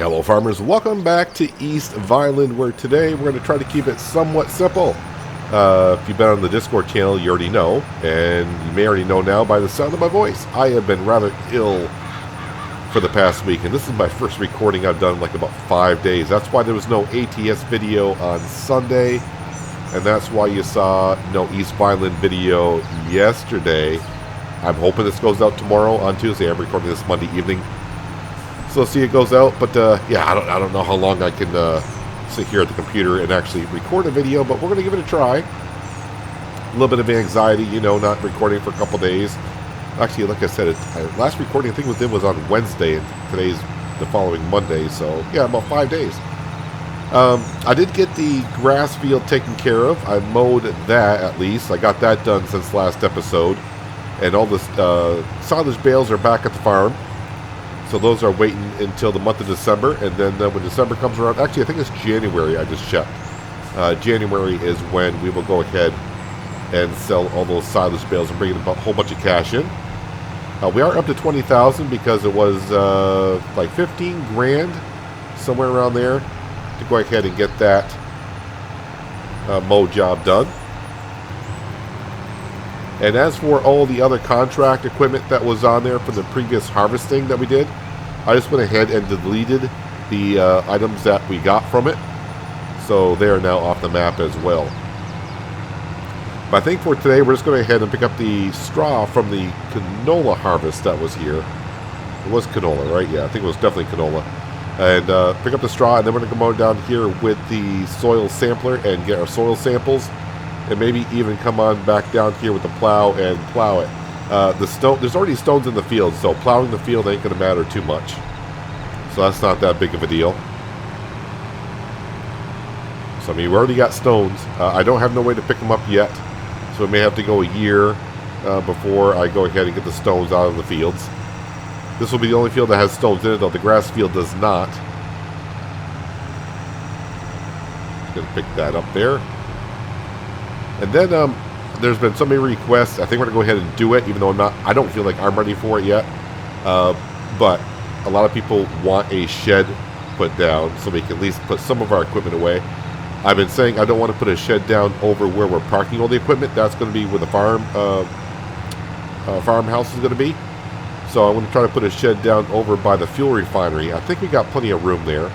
Hello farmers, welcome back to East Vineland, where today we're going to try to keep it somewhat simple. If you've been on the Discord channel, you already know, and you may already know now by the sound of my voice. I have been rather ill for the past week, and this is my first recording I've done in like about 5 days. That's why there was no ATS video on Sunday, and that's why you saw no East Vineland video yesterday. I'm hoping this goes out tomorrow on Tuesday. I'm recording this Monday evening. So let's see it goes out, but yeah, I don't know how long I can sit here at the computer and actually record a video, but we're going to give it a try. A little bit of anxiety, you know, not recording for a couple days. Actually, like I said, last recording I think was on Wednesday, and today's the following Monday, so yeah, about 5 days. I did get the grass field taken care of. I mowed that at least. I got that done since last episode, and all the silage bales are back at the farm. So those are waiting until the month of December, and then when December comes around, actually I think it's January, I just checked. January is when we will go ahead and sell all those silage bales and bring in a whole bunch of cash in. We are up to 20,000 because it was like 15 grand, somewhere around there, to go ahead and get that mow job done. And as for all the other contract equipment that was on there for the previous harvesting that we did, I just went ahead and deleted the items that we got from it. So they are now off the map as well. But I think for today, we're just going to go ahead and pick up the straw from the canola harvest that was here. It was canola, right? Yeah, I think it was definitely canola. And pick up the straw, and then we're going to come on down here with the soil sampler and get our soil samples. And maybe even come on back down here with the plow and plow it. There's already stones in the field, so plowing the field ain't going to matter too much. So that's not that big of a deal. So I mean, we already got stones. I don't have no way to pick them up yet, so it may have to go a year before I go ahead and get the stones out of the fields. This will be the only field that has stones in it, though the grass field does not. Just going to pick that up there. And then there's been so many requests. I think we're going to go ahead and do it, even though I don't feel like I'm ready for it yet. But a lot of people want a shed put down so we can at least put some of our equipment away. I've been saying I don't want to put a shed down over where we're parking all the equipment. That's going to be where the farmhouse is going to be. So I'm going to try to put a shed down over by the fuel refinery. I think we got plenty of room there.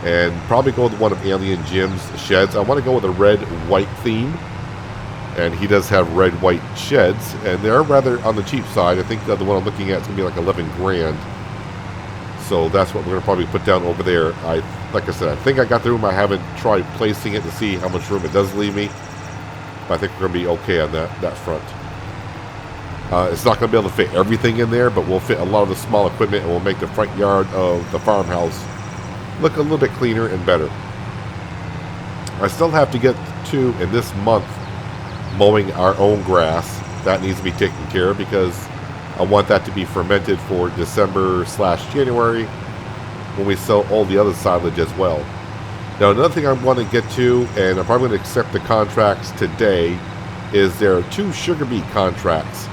And probably go with one of Alien Jim's sheds. I want to go with a red-white theme. And he does have red-white sheds. And they're rather on the cheap side. I think the one I'm looking at is going to be like 11 grand. So that's what we're going to probably put down over there. Like I said, I think I got the room. I haven't tried placing it to see how much room it does leave me. But I think we're going to be okay on that front. It's not going to be able to fit everything in there, but we'll fit a lot of the small equipment, and we'll make the front yard of the farmhouse look a little bit cleaner and better. I still have to get to, in this month, mowing our own grass. That needs to be taken care of because I want that to be fermented for December/January when we sell all the other silage as well. Now, another thing I want to get to, and I'm probably going to accept the contracts today, is there are 2 sugar beet contracts.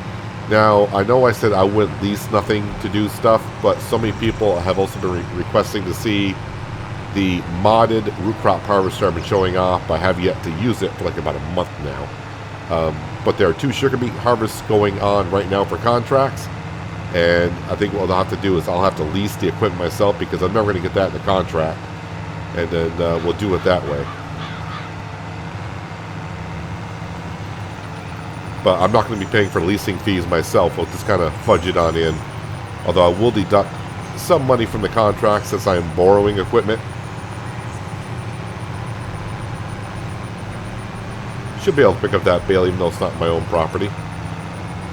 Now, I know I said I wouldn't lease nothing to do stuff, but so many people have also been requesting to see the modded root crop harvester I've been showing off. I have yet to use it for like about a month now. But there are 2 sugar beet harvests going on right now for contracts. And I think what I'll have to do is I'll have to lease the equipment myself because I'm never going to get that in the contract. And then we'll do it that way. But I'm not going to be paying for leasing fees myself. We'll just kind of fudge it on in. Although I will deduct some money from the contract since I am borrowing equipment. Should be able to pick up that bale even though it's not my own property.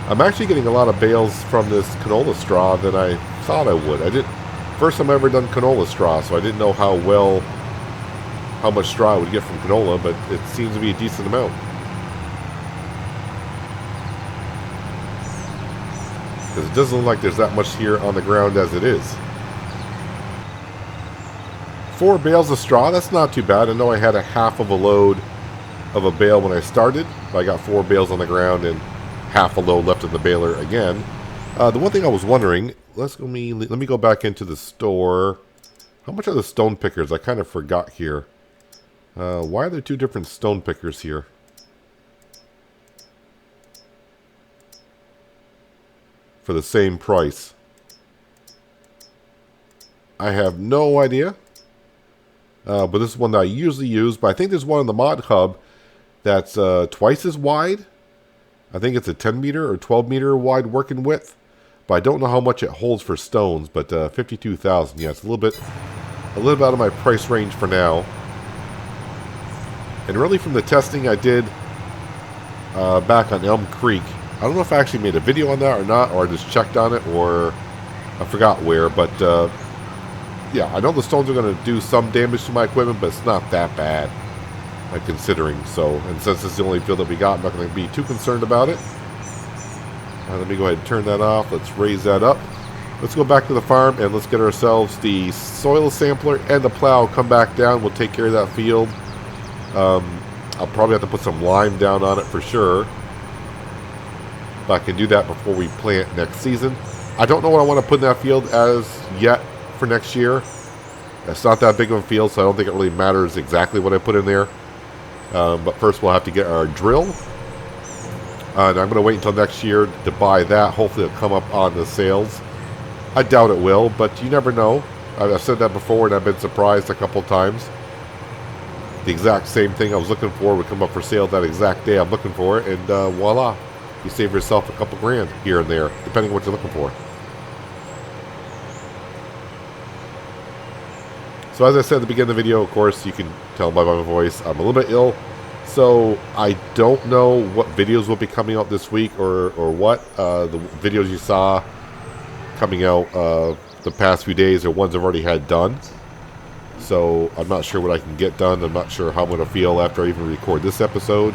I'm actually getting a lot of bales from this canola straw than I thought I would. First time I've ever done canola straw, so I didn't know how much straw I would get from canola, but it seems to be a decent amount. Because it doesn't look like there's that much here on the ground as it is. 4 bales of straw, that's not too bad. I know I had a half of a load of a bale when I started. I got 4 bales on the ground and half a load left in the baler again. The one thing I was wondering, let me go back into the store. How much are the stone pickers? I kind of forgot here. Why are there two different stone pickers here? For the same price. I have no idea. But this is one that I usually use. But I think there's one in the mod hub that's twice as wide. I think it's a 10 meter or 12 meter wide working width. But I don't know how much it holds for stones. But 52,000. Yeah, it's a little bit out of my price range for now. And really from the testing I did back on Elm Creek, I don't know if I actually made a video on that or not, or I just checked on it, or I forgot where, but yeah, I know the stones are going to do some damage to my equipment, but it's not that bad, considering. So, and since it's the only field that we got, I'm not going to be too concerned about it. Let me go ahead and turn that off. Let's raise that up. Let's go back to the farm, and let's get ourselves the soil sampler and the plow. Come back down. We'll take care of that field. I'll probably have to put some lime down on it for sure. But I can do that before we plant next season. I don't know what I want to put in that field as yet for next year. It's not that big of a field, so I don't think it really matters exactly what I put in there. But first we'll have to get our drill. And I'm going to wait until next year to buy that. Hopefully it'll come up on the sales. I doubt it will, but you never know. I've said that before, and I've been surprised a couple of times. The exact same thing I was looking for would come up for sale that exact day I'm looking for it, and voila. You save yourself a couple grand here and there, depending on what you're looking for. So as I said at the beginning of the video, of course, you can tell by my voice, I'm a little bit ill. So I don't know what videos will be coming out this week or what. The videos you saw coming out the past few days are ones I've already had done. So I'm not sure what I can get done. I'm not sure how I'm going to feel after I even record this episode.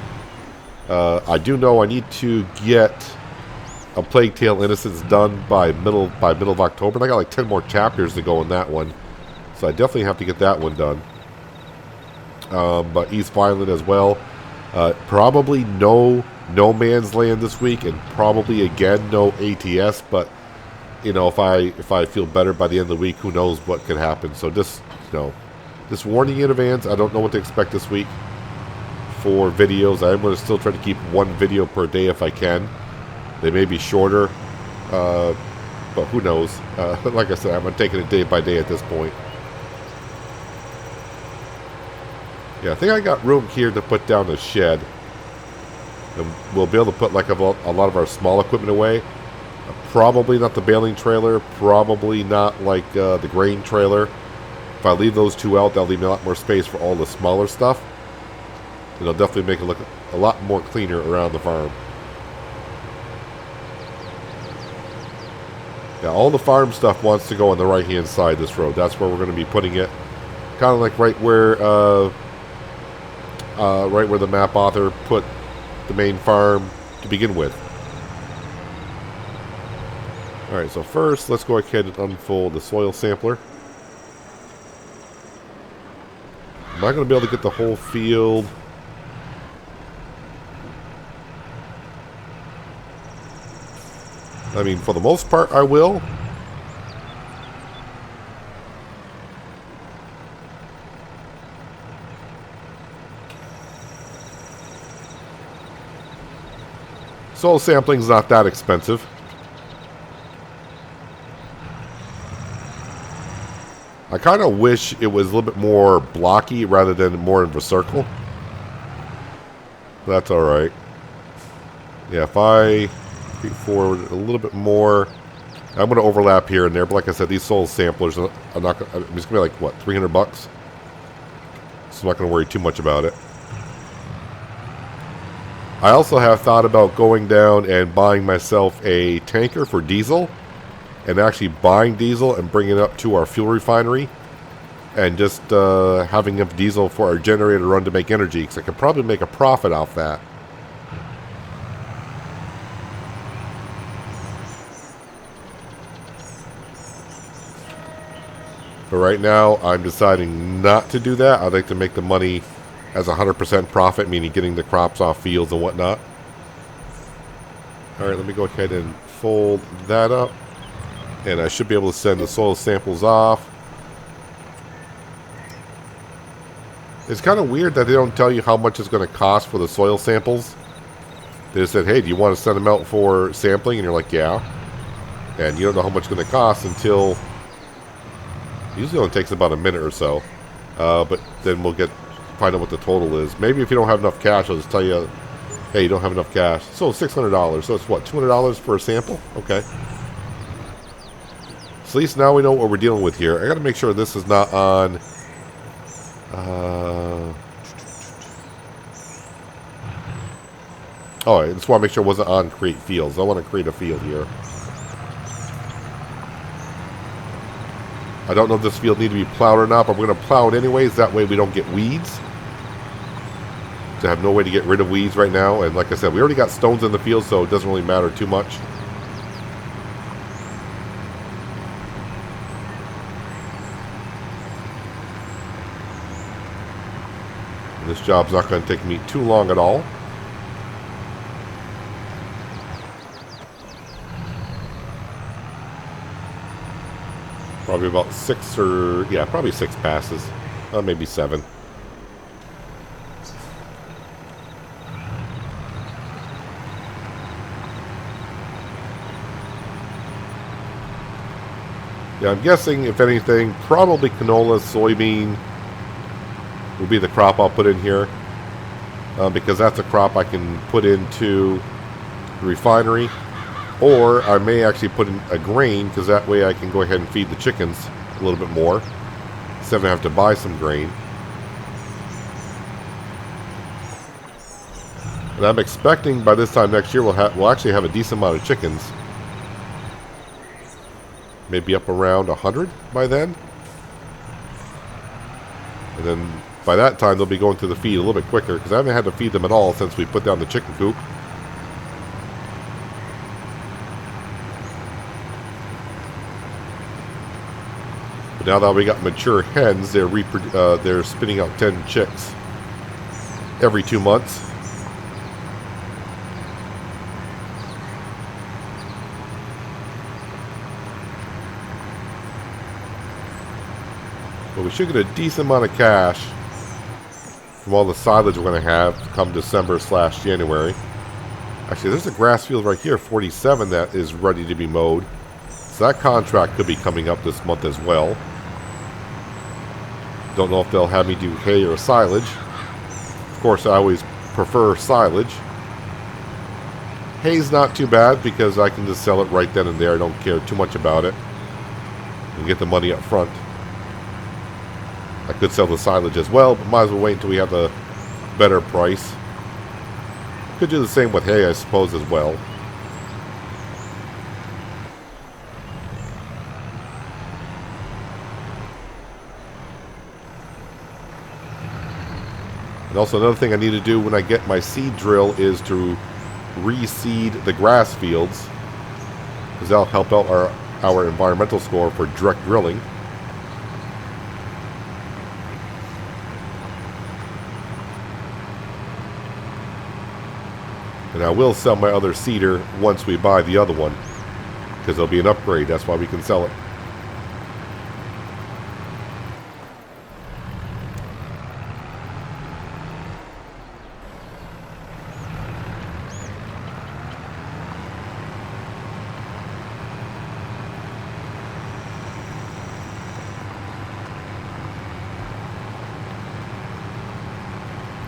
I do know I need to get A Plague Tale Innocence done by middle of October. And I got like 10 more chapters to go in that one. So I definitely have to get that one done. But East Vineland as well. Probably no Man's Land this week, and probably again no ATS. But you know, if I feel better by the end of the week, who knows what could happen. So just just warning in advance. I don't know what to expect this week for videos. I'm going to still try to keep one video per day if I can. They may be shorter, but who knows? Like I said, I'm taking it day by day at this point. Yeah, I think I got room here to put down a shed. And we'll be able to put like a lot of our small equipment away. Probably not the baling trailer. Probably not like the grain trailer. If I leave those two out, that'll leave me a lot more space for all the smaller stuff. It'll definitely make it look a lot more cleaner around the farm. Yeah, all the farm stuff wants to go on the right-hand side of this road. That's where we're going to be putting it. Kind of like right where the map author put the main farm to begin with. Alright, so first, let's go ahead and unfold the soil sampler. Am I going to be able to get the whole field? I mean, for the most part, I will. Soil sampling's not that expensive. I kind of wish it was a little bit more blocky rather than more of a circle. That's alright. Yeah, if I go forward a little bit more, I'm going to overlap here and there. But like I said, these soil samplers, I'm just going to be like, what, $300? So I'm not going to worry too much about it. I also have thought about going down and buying myself a tanker for diesel. And actually buying diesel and bringing it up to our fuel refinery. And just having enough diesel for our generator run to make energy. Because I could probably make a profit off that. But right now, I'm deciding not to do that. I'd like to make the money as 100% profit, meaning getting the crops off fields and whatnot. Alright, let me go ahead and fold that up. And I should be able to send the soil samples off. It's kind of weird that they don't tell you how much it's going to cost for the soil samples. They just said, hey, do you want to send them out for sampling? And you're like, yeah. And you don't know how much it's going to cost until... Usually only takes about a minute or so. But then we'll find out what the total is. Maybe if you don't have enough cash, I'll just tell you, hey, you don't have enough cash. So $600. So it's what, $200 for a sample? Okay. So at least now we know what we're dealing with here. I got to make sure this is not on... Oh, I just want to make sure it wasn't on create fields. I want to create a field here. I don't know if this field needs to be plowed or not, but we're going to plow it anyways. That way we don't get weeds. To have no way to get rid of weeds right now. And like I said, we already got stones in the field, so it doesn't really matter too much. And this job's not going to take me too long at all. Probably about probably 6 passes. Maybe 7. Yeah, I'm guessing, if anything, probably canola, soybean will be the crop I'll put in here. Because that's a crop I can put into the refinery. Or I may actually put in a grain, because that way I can go ahead and feed the chickens a little bit more, instead of having to buy some grain. And I'm expecting by this time next year we'll actually have a decent amount of chickens. Maybe up around 100 by then. And then by that time they'll be going through the feed a little bit quicker, because I haven't had to feed them at all since we put down the chicken coop. But now that we got mature hens, they're spitting out 10 chicks every 2 months. But we should get a decent amount of cash from all the silage we're going to have come December/January. Actually, there's a grass field right here, 47, that is ready to be mowed. So that contract could be coming up this month as well. Don't know if they'll have me do hay or silage. Of course, I always prefer silage. Hay's not too bad because I can just sell it right then and there. I don't care too much about it. And get the money up front. I could sell the silage as well, but might as well wait until we have a better price. Could do the same with hay, I suppose, as well. And also another thing I need to do when I get my seed drill is to reseed the grass fields, because that'll help out our environmental score for direct drilling. And I will sell my other seeder once we buy the other one, because it'll be an upgrade. That's why we can sell it.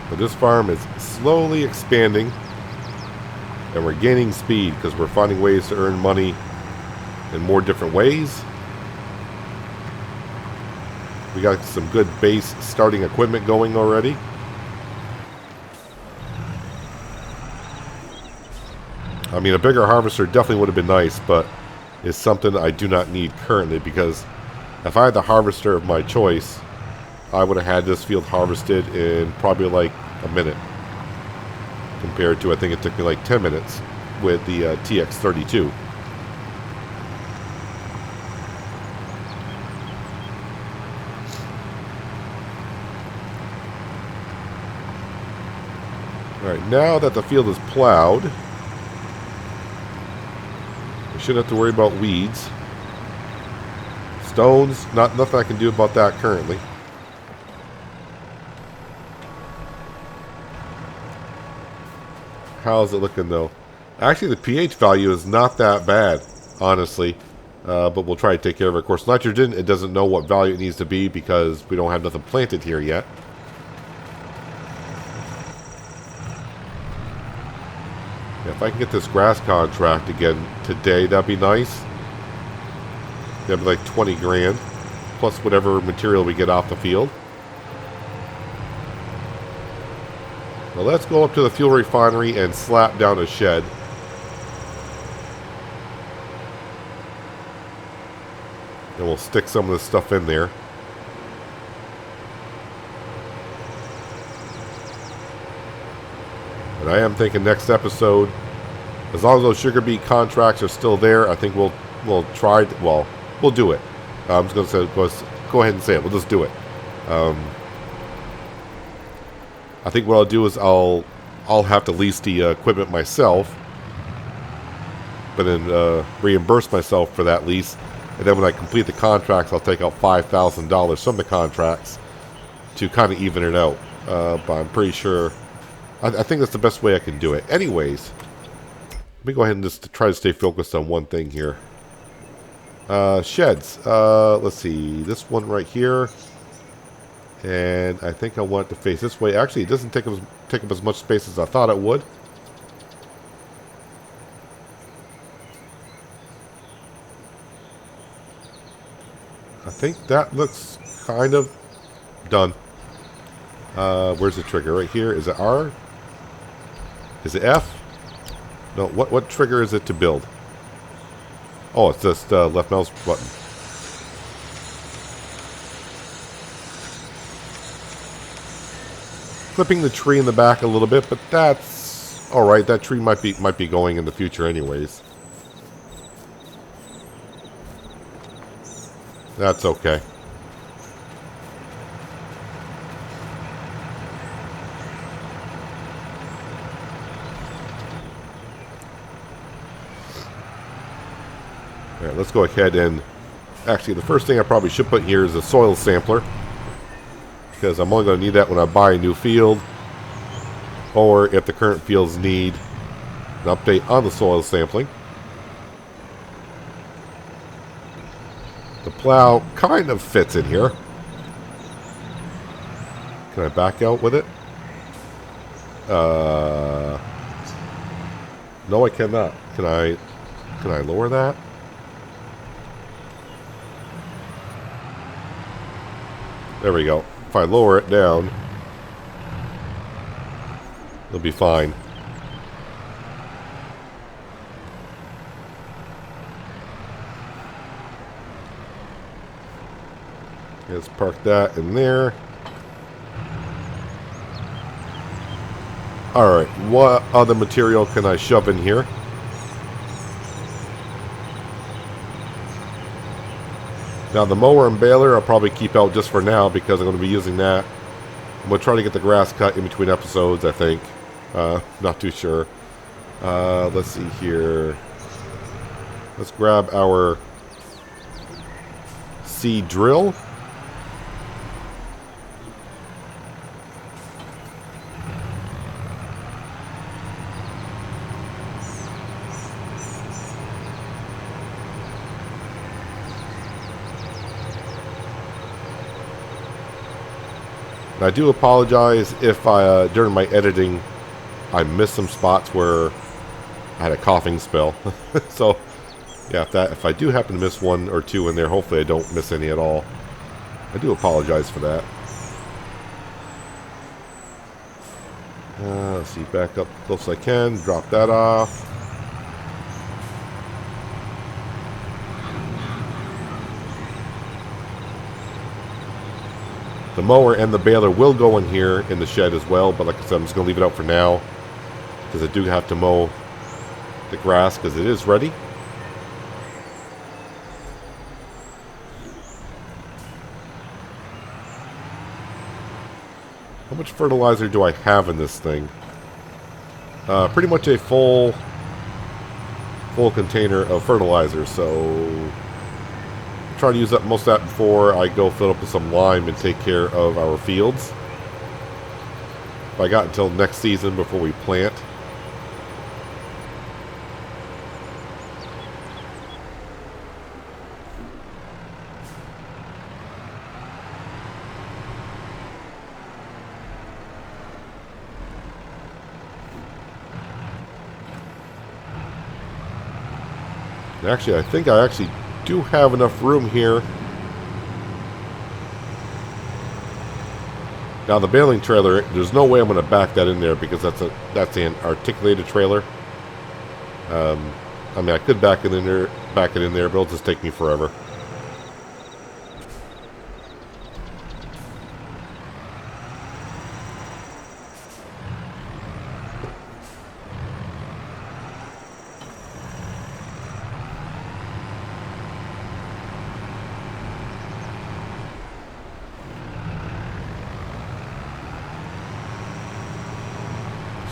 But this farm is slowly expanding, and we're gaining speed because we're finding ways to earn money in more different ways. We got some good base starting equipment going already. I mean, a bigger harvester definitely would have been nice, but it's something I do not need currently, because if I had the harvester of my choice, I would have had this field harvested in probably like a minute, compared to, I think it took me like 10 minutes with the TX32. Alright, now that the field is plowed, Shouldn't have to worry about weeds. Stones, nothing I can do about that currently. How's it looking though? Actually, the pH value is not that bad, honestly. But we'll try to take care of it. Of course, nitrogen, it doesn't know what value it needs to be because we don't have nothing planted here yet. Yeah, if I can get this grass contract again today, that'd be nice. That'd be like 20 grand, plus whatever material we get off the field. Now let's go up to the fuel refinery and slap down a shed. And we'll stick some of this stuff in there. And I am thinking next episode, as long as those sugar beet contracts are still there, I think we'll try. We'll do it. I'm just going to say, go ahead and say it. We'll just do it. I think what I'll do is I'll have to lease the equipment myself, but then reimburse myself for that lease. And then when I complete the contracts, I'll take out $5,000 from the contracts to kind of even it out. But I'm pretty sure, I think that's the best way I can do it. Anyways, let me go ahead and just try to stay focused on one thing here. Sheds. Let's see, this one right here. And I think I want it to face this way. Actually, it doesn't take up as much space as I thought it would. I think that looks kind of done. Where's the trigger? Right here. Is it R? Is it F? No, what trigger is it to build? Oh, it's just left mouse button. Clipping the tree in the back a little bit, but that's all right. That tree might be going in the future anyways. That's okay. All right, let's go ahead and actually the first thing I probably should put here is a soil sampler, because I'm only going to need that when I buy a new field, or if the current fields need an update on the soil sampling. The plow kind of fits in here. Can I back out with it? No, I cannot. Can I lower that? There we go. If I lower it down, it'll be fine. Let's park that in there. Alright, what other material can I shove in here? Now the mower and baler I'll probably keep out just for now because I'm going to be using that. I'm going to try to get the grass cut in between episodes, I think. Not too sure. Let's see here. Let's grab our seed drill. I do apologize if during my editing I missed some spots where I had a coughing spell. So yeah, if I do happen to miss one or two in there, hopefully I don't miss any at all. I do apologize for that. Let's see, back up close as I can, drop that off. The mower and the baler will go in here in the shed as well, but like I said, I'm just going to leave it out for now because I do have to mow the grass because it is ready. How much fertilizer do I have in this thing? Pretty much a full full container of fertilizer, so try to use up most of that before I go fill up with some lime and take care of our fields. If I got until next season before we plant. Actually, I think I actually do have enough room here. Now the baling trailer, there's no way I'm going to back that in there because that's an articulated trailer. I mean, I could back it in there, but it'll just take me forever.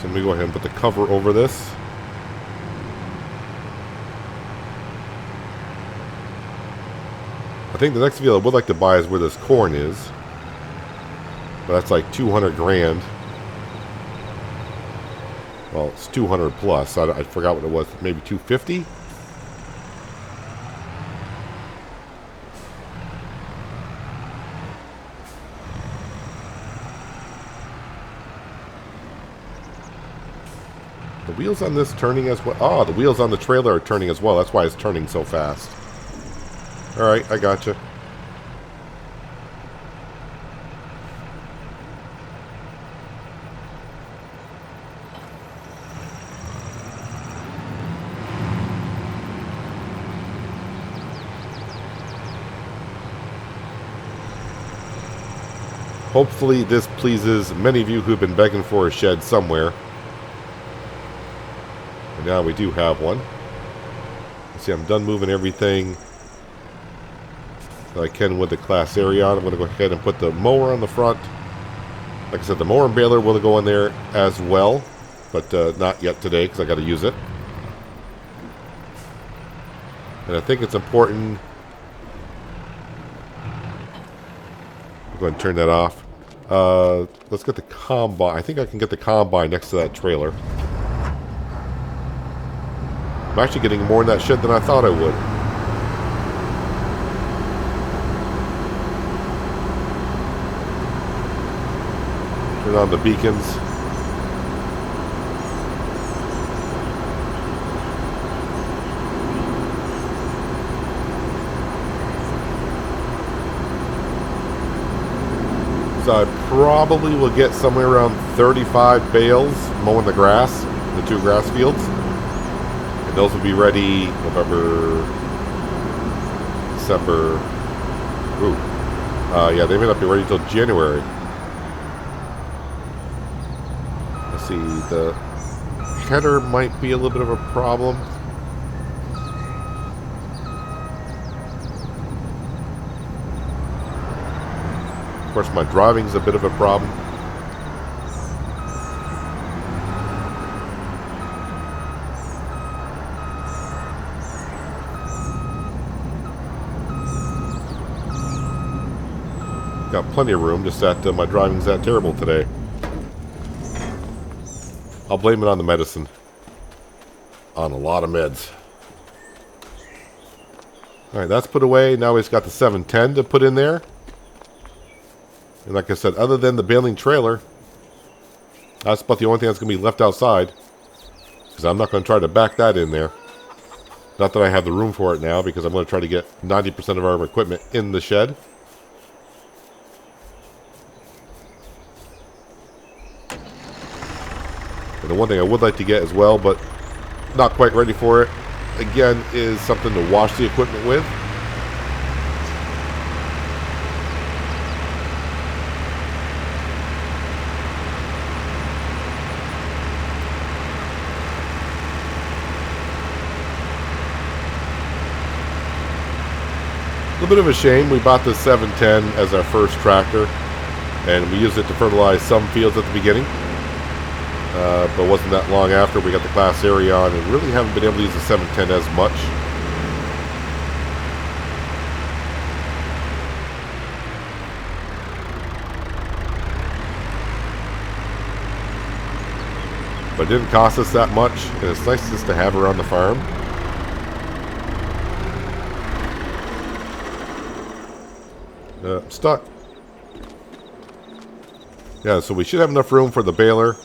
So let me go ahead and put the cover over this. I think the next field I would like to buy is where this corn is. But that's like 200 grand. Well, it's 200 plus. I forgot what it was. Maybe 250? The wheels on this turning as well. Oh, the wheels on the trailer are turning as well. That's why it's turning so fast. Alright, I gotcha. Hopefully this pleases many of you who've been begging for a shed somewhere. And now we do have one. See, I'm done moving everything that I can with the class area on. I'm going to go ahead and put the mower on the front. Like I said, the mower and baler will go in there as well, but not yet today because I got to use it. And I think it's important. I'm going to turn that off. Let's get the combine. I think I can get the combine next to that trailer. I'm actually getting more in that shed than I thought I would. Turn on the beacons. So I probably will get somewhere around 35 bales mowing the grass, the 2 grass fields. And those will be ready November, December. Ooh. Yeah, they may not be ready until January. Let's see, the header might be a little bit of a problem. Of course, my driving's a bit of a problem. Got plenty of room, just that my driving's that terrible today. I'll blame it on the medicine. On a lot of meds. Alright, that's put away. Now we've got the 710 to put in there. And like I said, other than the baling trailer, that's about the only thing that's going to be left outside. Because I'm not going to try to back that in there. Not that I have the room for it now, because I'm going to try to get 90% of our equipment in the shed. And the one thing I would like to get as well, but not quite ready for it, again, is something to wash the equipment with. A little bit of a shame. We bought the 710 as our first tractor, and we used it to fertilize some fields at the beginning. But wasn't that long after we got the Class Arion, and really haven't been able to use the 710 as much. But it didn't cost us that much, and it's nice just to have her on the farm. I'm stuck. Yeah, so we should have enough room for the baler,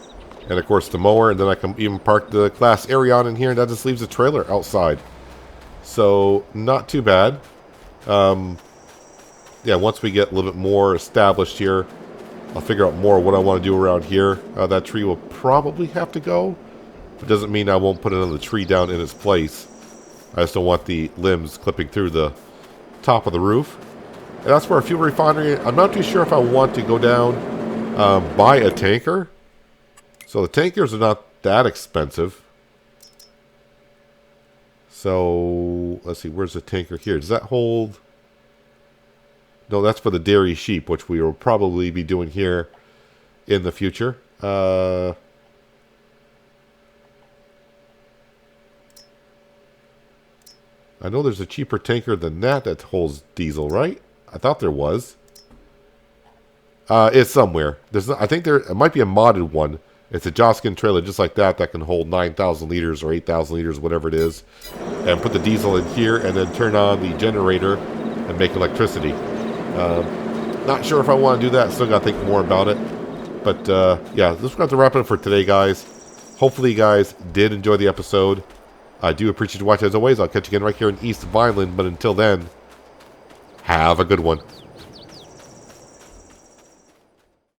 and of course the mower, and then I can even park the Class Arion in here, and that just leaves a trailer outside. So, not too bad. Yeah, once we get a little bit more established here, I'll figure out more what I want to do around here. That tree will probably have to go. It doesn't mean I won't put another tree down in its place. I just don't want the limbs clipping through the top of the roof. And that's for our fuel refinery. I'm not too sure if I want to go down, buy a tanker. So the tankers are not that expensive. So, let's see, where's the tanker here? Does that hold... No, that's for the dairy sheep, which we will probably be doing here in the future. I know there's a cheaper tanker than that holds diesel, right? I thought there was. It's somewhere. I think it might be a modded one. It's a Joskin trailer just like that can hold 9,000 liters or 8,000 liters, whatever it is. And put the diesel in here and then turn on the generator and make electricity. Not sure if I want to do that. Still got to think more about it. But yeah, this is going to wrap it up for today, guys. Hopefully you guys did enjoy the episode. I do appreciate you watching as always. I'll catch you again right here in East Vineland. But until then, have a good one.